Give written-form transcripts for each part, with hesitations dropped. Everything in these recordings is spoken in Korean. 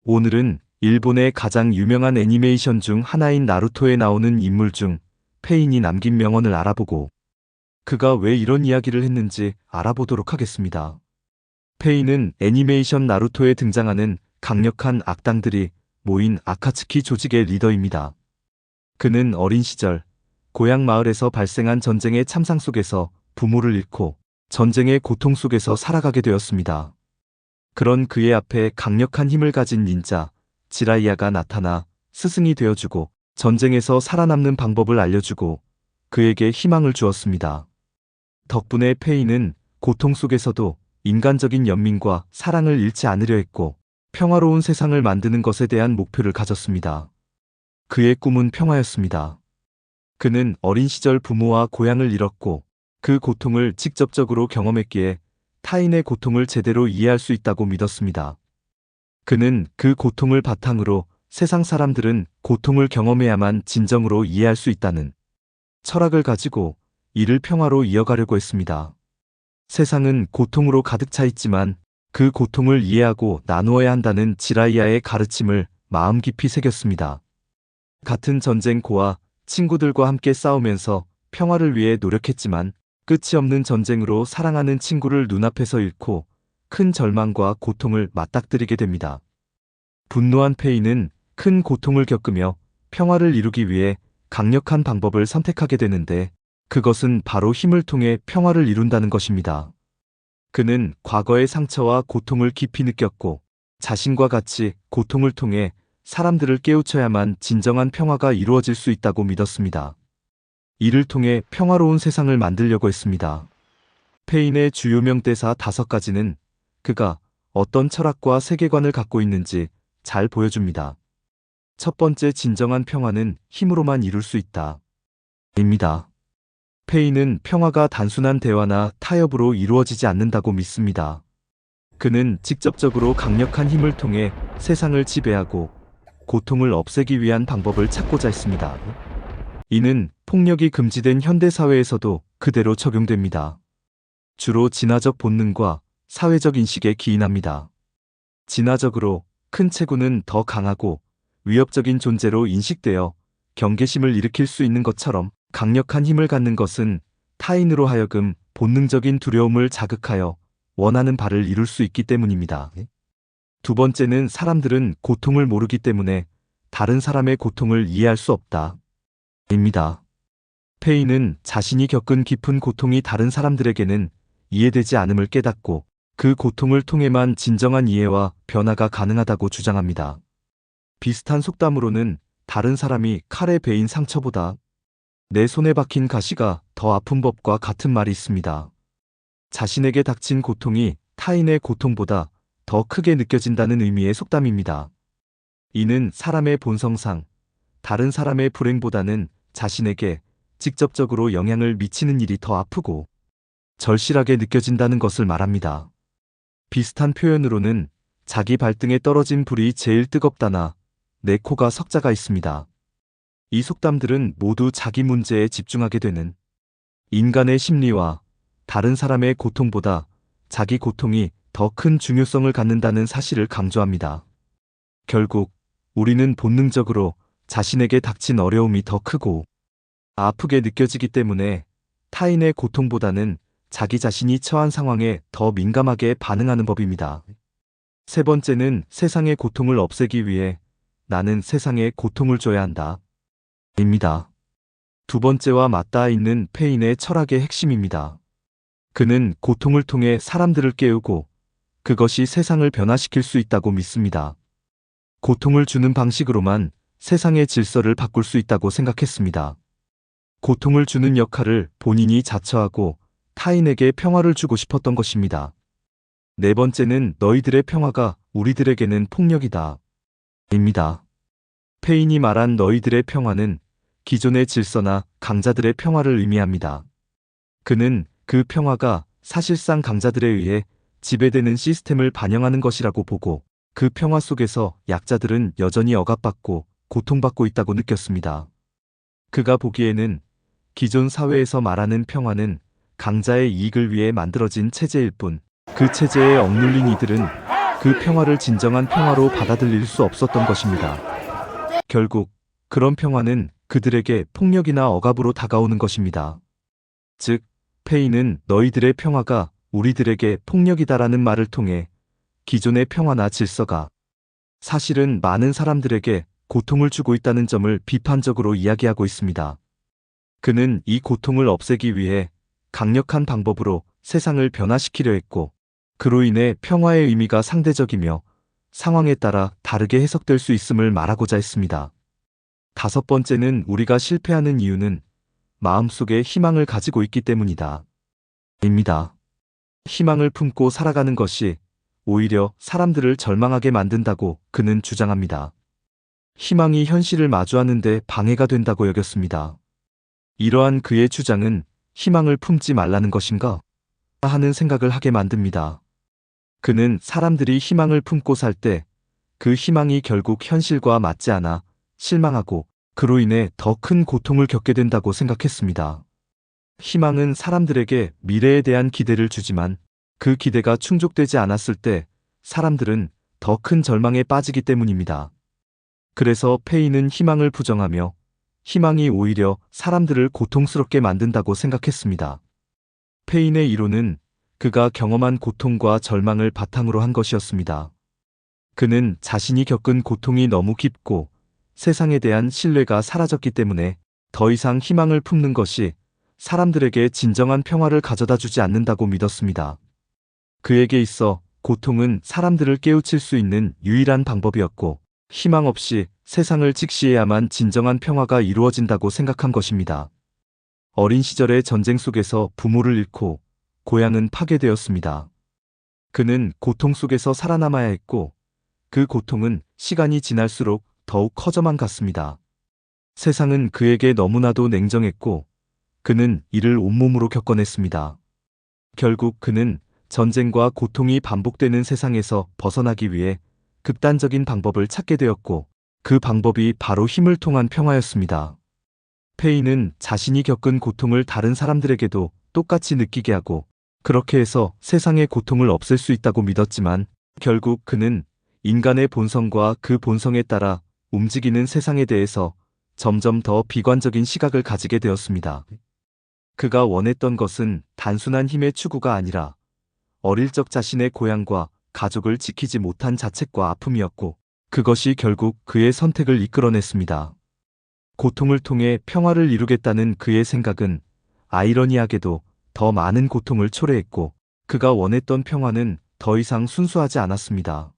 오늘은 일본의 가장 유명한 애니메이션 중 하나인 나루토에 나오는 인물 중 페인이 남긴 명언을 알아보고 그가 왜 이런 이야기를 했는지 알아보도록 하겠습니다. 페인은 애니메이션 나루토에 등장하는 강력한 악당들이 모인 아카츠키 조직의 리더입니다. 그는 어린 시절 고향 마을에서 발생한 전쟁의 참상 속에서 부모를 잃고 전쟁의 고통 속에서 살아가게 되었습니다. 그런 그의 앞에 강력한 힘을 가진 닌자 지라이야가 나타나 스승이 되어주고 전쟁에서 살아남는 방법을 알려주고 그에게 희망을 주었습니다. 덕분에 페인은 고통 속에서도 인간적인 연민과 사랑을 잃지 않으려 했고 평화로운 세상을 만드는 것에 대한 목표를 가졌습니다. 그의 꿈은 평화였습니다. 그는 어린 시절 부모와 고향을 잃었고 그 고통을 직접적으로 경험했기에 타인의 고통을 제대로 이해할 수 있다고 믿었습니다. 그는 그 고통을 바탕으로 세상 사람들은 고통을 경험해야만 진정으로 이해할 수 있다는 철학을 가지고 이를 평화로 이어가려고 했습니다. 세상은 고통으로 가득 차 있지만 그 고통을 이해하고 나누어야 한다는 지라이야의 가르침을 마음 깊이 새겼습니다. 같은 전쟁고와 친구들과 함께 싸우면서 평화를 위해 노력했지만 끝이 없는 전쟁으로 사랑하는 친구를 눈앞에서 잃고 큰 절망과 고통을 맞닥뜨리게 됩니다. 분노한 페인은 큰 고통을 겪으며 평화를 이루기 위해 강력한 방법을 선택하게 되는데 그것은 바로 힘을 통해 평화를 이룬다는 것입니다. 그는 과거의 상처와 고통을 깊이 느꼈고 자신과 같이 고통을 통해 사람들을 깨우쳐야만 진정한 평화가 이루어질 수 있다고 믿었습니다. 이를 통해 평화로운 세상을 만들려고 했습니다. 페인의 주요 명대사 5가지는 그가 어떤 철학과 세계관을 갖고 있는지 잘 보여줍니다. 첫 번째, 진정한 평화는 힘으로만 이룰 수 있다. 입니다. 페인은 평화가 단순한 대화나 타협으로 이루어지지 않는다고 믿습니다. 그는 직접적으로 강력한 힘을 통해 세상을 지배하고 고통을 없애기 위한 방법을 찾고자 했습니다. 이는 폭력이 금지된 현대사회에서도 그대로 적용됩니다. 주로 진화적 본능과 사회적 인식에 기인합니다. 진화적으로 큰 체구는 더 강하고 위협적인 존재로 인식되어 경계심을 일으킬 수 있는 것처럼 강력한 힘을 갖는 것은 타인으로 하여금 본능적인 두려움을 자극하여 원하는 바를 이룰 수 있기 때문입니다. 두 번째는 사람들은 고통을 모르기 때문에 다른 사람의 고통을 이해할 수 없다. 입니다. 페인은 자신이 겪은 깊은 고통이 다른 사람들에게는 이해되지 않음을 깨닫고 그 고통을 통해만 진정한 이해와 변화가 가능하다고 주장합니다. 비슷한 속담으로는 다른 사람이 칼에 베인 상처보다 내 손에 박힌 가시가 더 아픈 법과 같은 말이 있습니다. 자신에게 닥친 고통이 타인의 고통보다 더 크게 느껴진다는 의미의 속담입니다. 이는 사람의 본성상 다른 사람의 불행보다는 자신에게 직접적으로 영향을 미치는 일이 더 아프고 절실하게 느껴진다는 것을 말합니다. 비슷한 표현으로는 자기 발등에 떨어진 불이 제일 뜨겁다나 내 코가 석자가 있습니다. 이 속담들은 모두 자기 문제에 집중하게 되는 인간의 심리와 다른 사람의 고통보다 자기 고통이 더 큰 중요성을 갖는다는 사실을 강조합니다. 결국 우리는 본능적으로 자신에게 닥친 어려움이 더 크고 아프게 느껴지기 때문에 타인의 고통보다는 자기 자신이 처한 상황에 더 민감하게 반응하는 법입니다. 세 번째는 세상의 고통을 없애기 위해 나는 세상에 고통을 줘야 한다. 입니다. 두 번째와 맞닿아 있는 페인의 철학의 핵심입니다. 그는 고통을 통해 사람들을 깨우고 그것이 세상을 변화시킬 수 있다고 믿습니다. 고통을 주는 방식으로만 세상의 질서를 바꿀 수 있다고 생각했습니다. 고통을 주는 역할을 본인이 자처하고 타인에게 평화를 주고 싶었던 것입니다. 네 번째는 너희들의 평화가 우리들에게는 폭력이다. 입니다. 페인이 말한 너희들의 평화는 기존의 질서나 강자들의 평화를 의미합니다. 그는 그 평화가 사실상 강자들에 의해 지배되는 시스템을 반영하는 것이라고 보고 그 평화 속에서 약자들은 여전히 억압받고 고통받고 있다고 느꼈습니다. 그가 보기에는 기존 사회에서 말하는 평화는 강자의 이익을 위해 만들어진 체제일 뿐 그 체제에 억눌린 이들은 그 평화를 진정한 평화로 받아들일 수 없었던 것입니다. 결국 그런 평화는 그들에게 폭력이나 억압으로 다가오는 것입니다. 즉, 페이는 너희들의 평화가 우리들에게 폭력이다라는 말을 통해 기존의 평화나 질서가 사실은 많은 사람들에게 고통을 주고 있다는 점을 비판적으로 이야기하고 있습니다. 그는 이 고통을 없애기 위해 강력한 방법으로 세상을 변화시키려 했고, 그로 인해 평화의 의미가 상대적이며 상황에 따라 다르게 해석될 수 있음을 말하고자 했습니다. 다섯 번째는 우리가 실패하는 이유는 마음속에 희망을 가지고 있기 때문이다. 입니다. 희망을 품고 살아가는 것이 오히려 사람들을 절망하게 만든다고 그는 주장합니다. 희망이 현실을 마주하는데 방해가 된다고 여겼습니다. 이러한 그의 주장은 희망을 품지 말라는 것인가 하는 생각을 하게 만듭니다. 그는 사람들이 희망을 품고 살 때 그 희망이 결국 현실과 맞지 않아 실망하고 그로 인해 더 큰 고통을 겪게 된다고 생각했습니다. 희망은 사람들에게 미래에 대한 기대를 주지만 그 기대가 충족되지 않았을 때 사람들은 더 큰 절망에 빠지기 때문입니다. 그래서 페이는 희망을 부정하며 희망이 오히려 사람들을 고통스럽게 만든다고 생각했습니다. 페인의 이론은 그가 경험한 고통과 절망을 바탕으로 한 것이었습니다. 그는 자신이 겪은 고통이 너무 깊고 세상에 대한 신뢰가 사라졌기 때문에 더 이상 희망을 품는 것이 사람들에게 진정한 평화를 가져다 주지 않는다고 믿었습니다. 그에게 있어 고통은 사람들을 깨우칠 수 있는 유일한 방법이었고, 희망 없이 세상을 직시해야만 진정한 평화가 이루어진다고 생각한 것입니다. 어린 시절의 전쟁 속에서 부모를 잃고 고향은 파괴되었습니다. 그는 고통 속에서 살아남아야 했고, 그 고통은 시간이 지날수록 더욱 커져만 갔습니다. 세상은 그에게 너무나도 냉정했고, 그는 이를 온몸으로 겪어냈습니다. 결국 그는 전쟁과 고통이 반복되는 세상에서 벗어나기 위해 극단적인 방법을 찾게 되었고, 그 방법이 바로 힘을 통한 평화였습니다. 페이는 자신이 겪은 고통을 다른 사람들에게도 똑같이 느끼게 하고, 그렇게 해서 세상의 고통을 없앨 수 있다고 믿었지만, 결국 그는 인간의 본성과 그 본성에 따라 움직이는 세상에 대해서 점점 더 비관적인 시각을 가지게 되었습니다. 그가 원했던 것은 단순한 힘의 추구가 아니라 어릴 적 자신의 고향과 가족을 지키지 못한 자책과 아픔이었고, 그것이 결국 그의 선택을 이끌어냈습니다. 고통을 통해 평화를 이루겠다는 그의 생각은 아이러니하게도 더 많은 고통을 초래했고, 그가 원했던 평화는 더 이상 순수하지 않았습니다.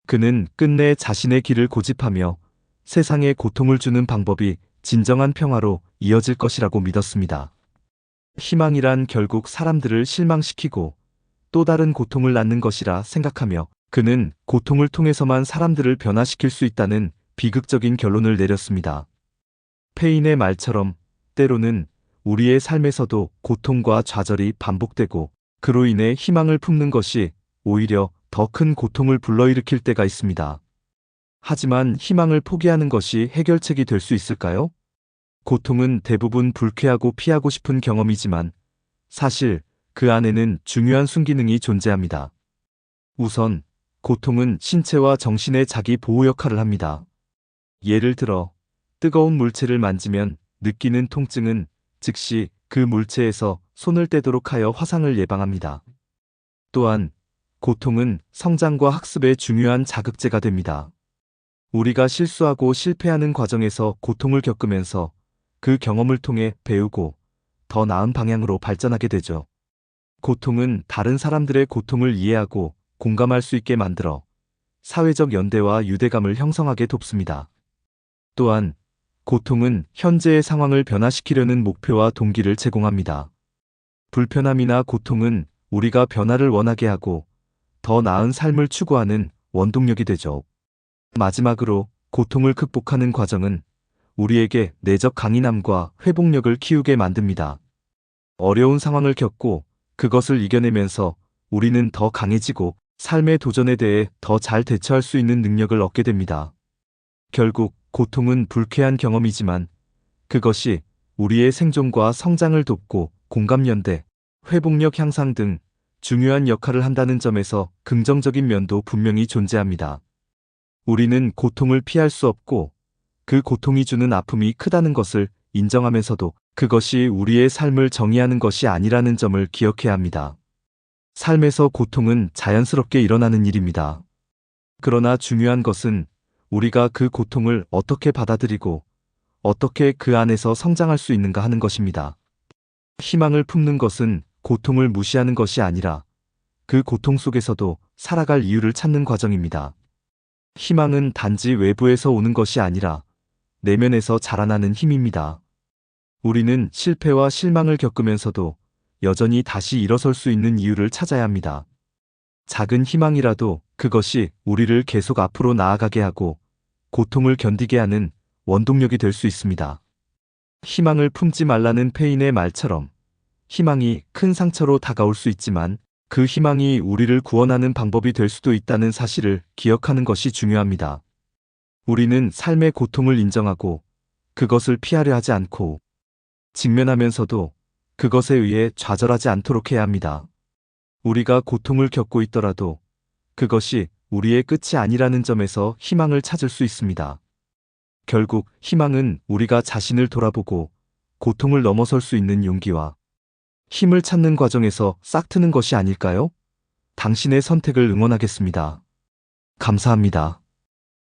그는 끝내 자신의 길을 고집하며 세상에 고통을 주는 방법이 진정한 평화로 이어질 것이라고 믿었습니다. 희망이란 결국 사람들을 실망시키고 또 다른 고통을 낳는 것이라 생각하며, 그는 고통을 통해서만 사람들을 변화시킬 수 있다는 비극적인 결론을 내렸습니다. 페인의 말처럼 때로는 우리의 삶에서도 고통과 좌절이 반복되고, 그로 인해 희망을 품는 것이 오히려 더 큰 고통을 불러일으킬 때가 있습니다. 하지만 희망을 포기하는 것이 해결책이 될 수 있을까요? 고통은 대부분 불쾌하고 피하고 싶은 경험이지만 사실 그 안에는 중요한 순기능이 존재합니다. 우선, 고통은 신체와 정신의 자기 보호 역할을 합니다. 예를 들어, 뜨거운 물체를 만지면 느끼는 통증은 즉시 그 물체에서 손을 떼도록 하여 화상을 예방합니다. 또한, 고통은 성장과 학습의 중요한 자극제가 됩니다. 우리가 실수하고 실패하는 과정에서 고통을 겪으면서 그 경험을 통해 배우고 더 나은 방향으로 발전하게 되죠. 고통은 다른 사람들의 고통을 이해하고 공감할 수 있게 만들어 사회적 연대와 유대감을 형성하게 돕습니다. 또한, 고통은 현재의 상황을 변화시키려는 목표와 동기를 제공합니다. 불편함이나 고통은 우리가 변화를 원하게 하고 더 나은 삶을 추구하는 원동력이 되죠. 마지막으로, 고통을 극복하는 과정은 우리에게 내적 강인함과 회복력을 키우게 만듭니다. 어려운 상황을 겪고 그것을 이겨내면서 우리는 더 강해지고 삶의 도전에 대해 더 잘 대처할 수 있는 능력을 얻게 됩니다. 결국 고통은 불쾌한 경험이지만 그것이 우리의 생존과 성장을 돕고 공감연대, 회복력 향상 등 중요한 역할을 한다는 점에서 긍정적인 면도 분명히 존재합니다. 우리는 고통을 피할 수 없고 그 고통이 주는 아픔이 크다는 것을 인정하면서도 그것이 우리의 삶을 정의하는 것이 아니라는 점을 기억해야 합니다. 삶에서 고통은 자연스럽게 일어나는 일입니다. 그러나 중요한 것은 우리가 그 고통을 어떻게 받아들이고 어떻게 그 안에서 성장할 수 있는가 하는 것입니다. 희망을 품는 것은 고통을 무시하는 것이 아니라 그 고통 속에서도 살아갈 이유를 찾는 과정입니다. 희망은 단지 외부에서 오는 것이 아니라 내면에서 자라나는 힘입니다. 우리는 실패와 실망을 겪으면서도 여전히 다시 일어설 수 있는 이유를 찾아야 합니다. 작은 희망이라도 그것이 우리를 계속 앞으로 나아가게 하고 고통을 견디게 하는 원동력이 될 수 있습니다. 희망을 품지 말라는 페인의 말처럼 희망이 큰 상처로 다가올 수 있지만 그 희망이 우리를 구원하는 방법이 될 수도 있다는 사실을 기억하는 것이 중요합니다. 우리는 삶의 고통을 인정하고 그것을 피하려 하지 않고 직면하면서도 그것에 의해 좌절하지 않도록 해야 합니다. 우리가 고통을 겪고 있더라도 그것이 우리의 끝이 아니라는 점에서 희망을 찾을 수 있습니다. 결국 희망은 우리가 자신을 돌아보고 고통을 넘어설 수 있는 용기와 힘을 찾는 과정에서 싹트는 것이 아닐까요? 당신의 선택을 응원하겠습니다. 감사합니다.